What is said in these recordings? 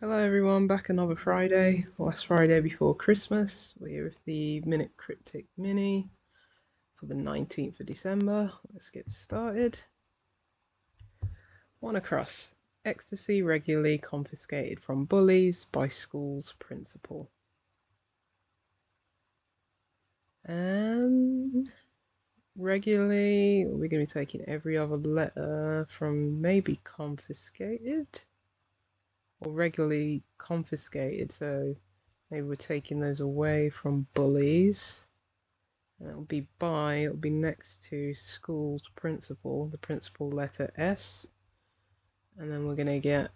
Hello everyone, back another Friday, last Friday before Christmas. We're here with the Minute Cryptic Mini for the 19th of December. Let's get started. One across. Ecstasy regularly confiscated from bullies by school's principal. Regularly, we're going to be taking every other letter from maybe confiscated or regularly confiscated, so maybe we're taking those away from bullies. And it'll be it'll be next to school's principal, the principal letter S. And then we're going to get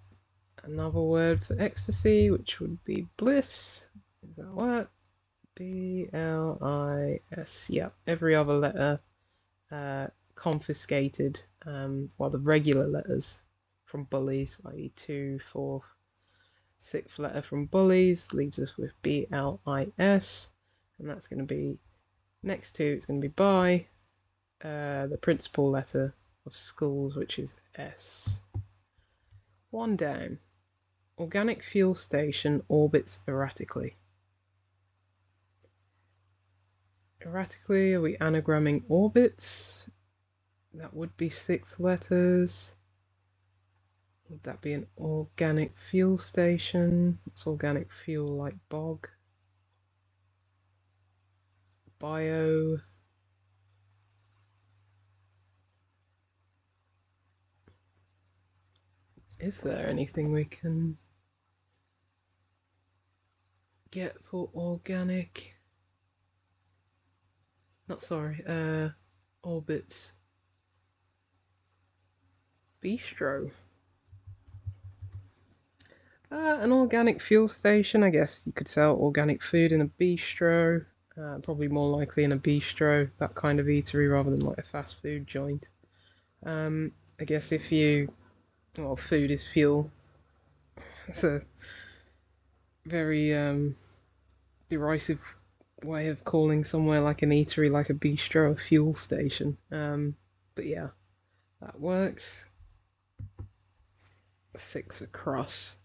another word for ecstasy, which would be bliss. Is that what? B-L-I-S. Yep, every other letter confiscated, while the regular letters from bullies, i.e. 2, 4th, 6th letter from bullies, leaves us with B-L-I-S. And that's going to be next to, it's going to be by the principal letter of schools, which is S. One down. Organic fuel station orbits erratically. Erratically, are we anagramming orbits? That would be 6 letters. Would that be an organic fuel station? What's organic fuel, like bog? Bio. Is there anything we can get for organic? Not sorry, orbits. Bistro. An organic fuel station, I guess you could sell organic food in a bistro. Probably more likely in a bistro, that kind of eatery, rather than like a fast food joint. I guess if you, well, food is fuel. It's a very derisive way of calling somewhere like an eatery, like a bistro, a fuel station. But yeah, that works. 6 across.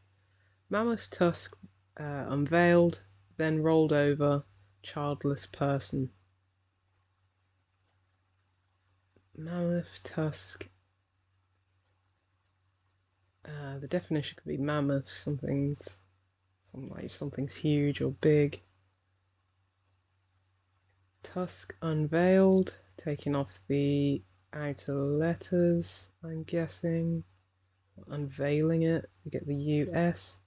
Mammoth tusk unveiled, then rolled over, childless person. Mammoth tusk. The definition could be mammoth, something's huge or big. Tusk unveiled, taking off the outer letters, I'm guessing. Unveiling it, we get the US.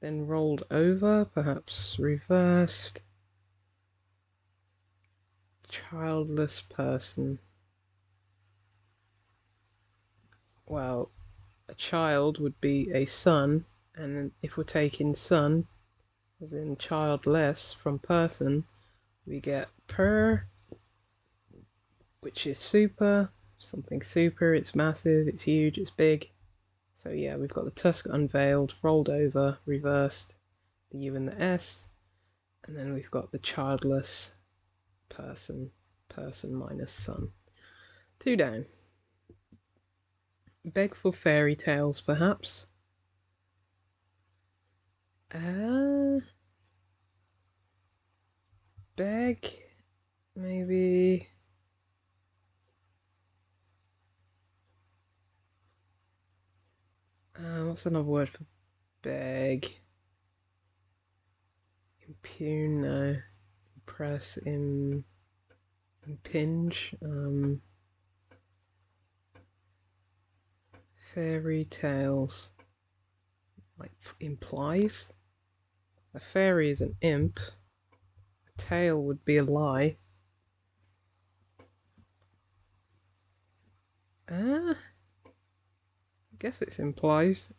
Then rolled over, perhaps reversed. Childless person. Well, a child would be a son, and if we're taking son, as in childless, from person, we get per, which is super, something super, it's massive, it's huge, it's big. So yeah, we've got the tusk unveiled, rolled over, reversed, the U and the S, and then we've got the childless person, person minus son. 2 down. Beg for fairy tales, perhaps. Beg, maybe. What's another word for beg? Impugn, no. Impress, impinge. Fairy tales. Like, implies. A fairy is an imp. A tale would be a lie. I guess it's implies.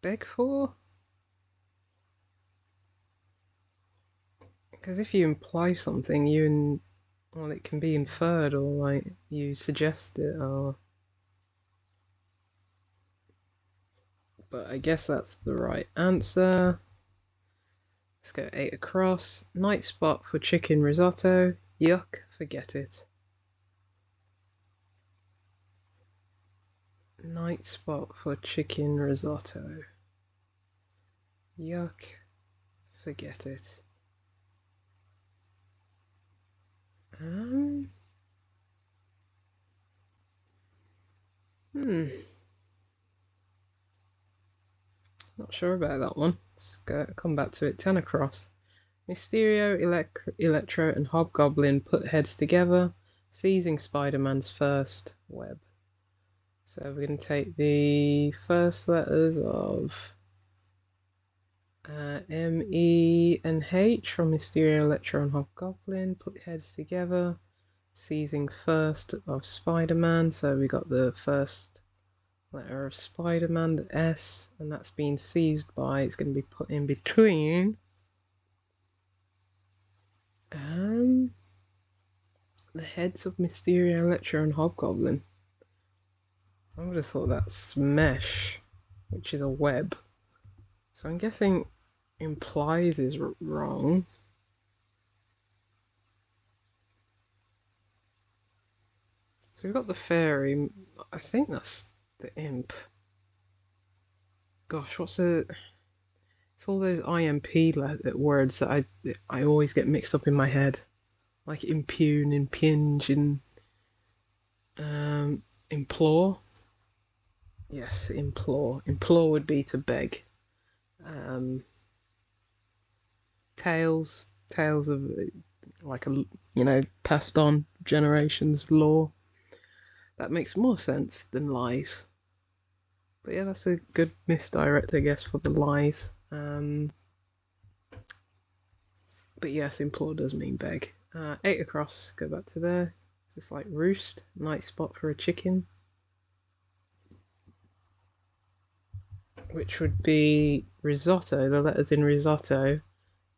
Beg for? Because if you imply something, well, it can be inferred, or like you suggest it, or. But I guess that's the right answer. Let's go 8 across. Night spot for chicken risotto. Yuck, forget it. Night spot for chicken risotto. Yuck. Forget it. Not sure about that one. Let's come back to it. 10 across. Mysterio, Electro, and Hobgoblin put heads together, seizing Spider-Man's first web. So we're going to take the first letters of M, E, and H from Mysterio, Electro, and Hobgoblin, put heads together, seizing first of Spider-Man. So we got the first letter of Spider-Man, the S, and that's being seized by, it's going to be put in between the heads of Mysterio, Electro, and Hobgoblin. I would have thought that's mesh, which is a web. So I'm guessing implies is wrong. So we've got the fairy. I think that's the imp. Gosh, what's the... It's all those IMP words that I always get mixed up in my head. Like impugn, impinge, and implore. Yes, implore. Implore would be to beg. Tales of like a, you know, passed on generations lore. That makes more sense than lies. But yeah, that's a good misdirect, I guess, for the lies. But yes, implore does mean beg. 8 across, go back to there. It's just like roost, nice spot for a chicken. Which would be risotto, the letters in risotto.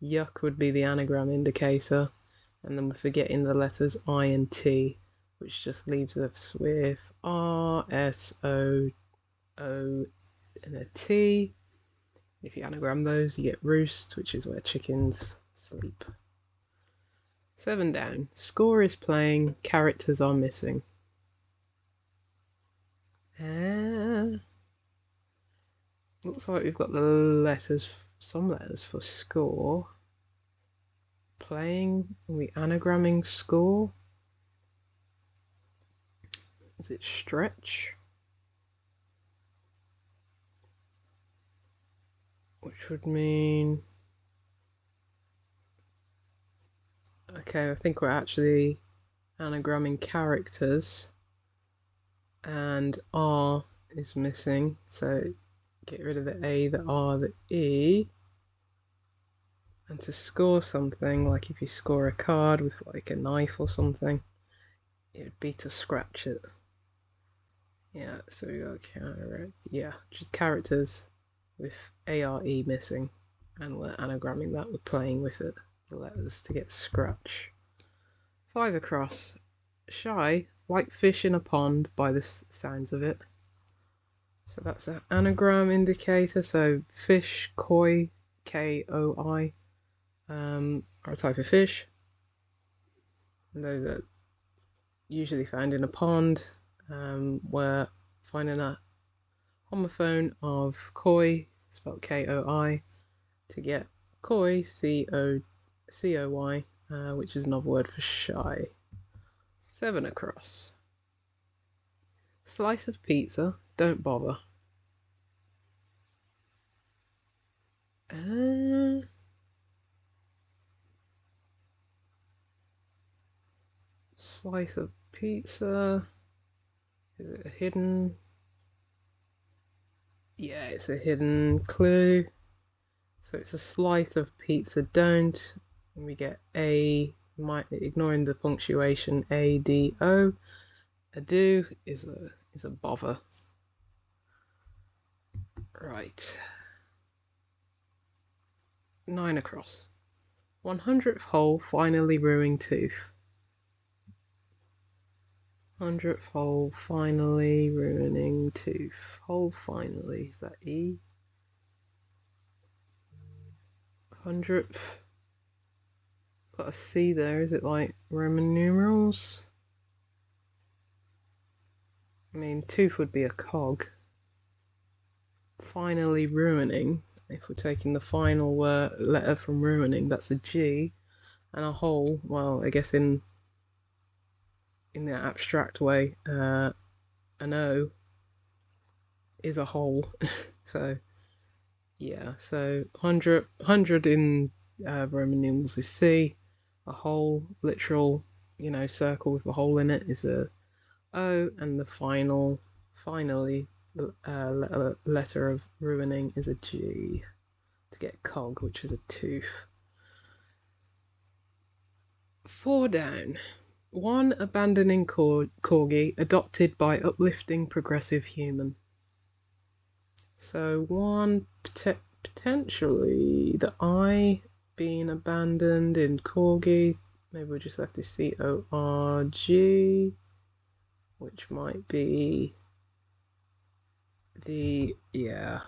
Yuck would be the anagram indicator. And then we're forgetting the letters I and T, which just leaves us with R, S, O, O, and a T. If you anagram those, you get roost, which is where chickens sleep. 7 down. Score is playing, characters are missing. Looks like we've got the letters, some letters for score. Playing, are we anagramming score? Is it stretch? Which would mean... Okay, I think we're actually anagramming characters. And R is missing, so get rid of the A, the R, the E. And to score something, like if you score a card with like a knife or something, it would be to scratch it. Yeah, so we got just characters with ARE missing, and we're anagramming that, we're playing with it, the letters to get scratch. 5 across. Shy, like fish in a pond by the sounds of it. So that's an anagram indicator, so fish, koi, K-O-I, are a type of fish. And those are usually found in a pond. We're finding a homophone of koi, spelled K-O-I, to get koi, C-O-C-O-Y, which is another word for shy. 7 across. Slice of pizza, don't bother. Slice of pizza. Is it a hidden? Yeah, it's a hidden clue. So it's a slice of pizza, don't. And we get A, ignoring the punctuation, A-D-O. A do is a bother. Right. 9 across. 100th hole, finally ruining tooth. 100th hole, finally ruining tooth. Hole finally, is that E? 100th. Got a C there, is it like Roman numerals? I mean, tooth would be a cog. Finally ruining if we're taking the final letter from ruining, that's a G, and a hole, well, I guess in the abstract way, an O is a hole. So yeah, so 100 in Roman numerals is C, a hole, literal, circle with a hole in it is a O, and the finally letter of ruining is a G to get cog, which is a tooth. 4 down. 1 abandoning corgi adopted by uplifting progressive human. So 1 potentially the I being abandoned in corgi. Maybe we just have to CORG, which might be yeah.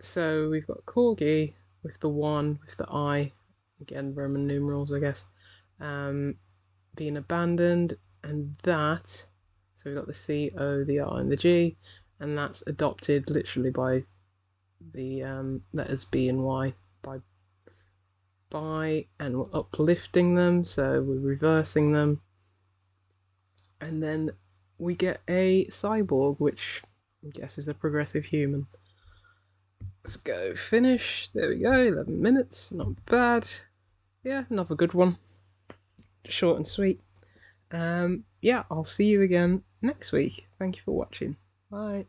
So we've got corgi with the 1, with the I, again Roman numerals, I guess, being abandoned, and that. So we've got the C, O, the R, and the G, and that's adopted literally by the letters B and Y, by and we're uplifting them, so we're reversing them, and then we get a cyborg, which I guess is a progressive human. Let's go finish. There we go, 11 minutes, not bad. Yeah, another good one. Short and sweet. Yeah, I'll see you again next week. Thank you for watching. Bye.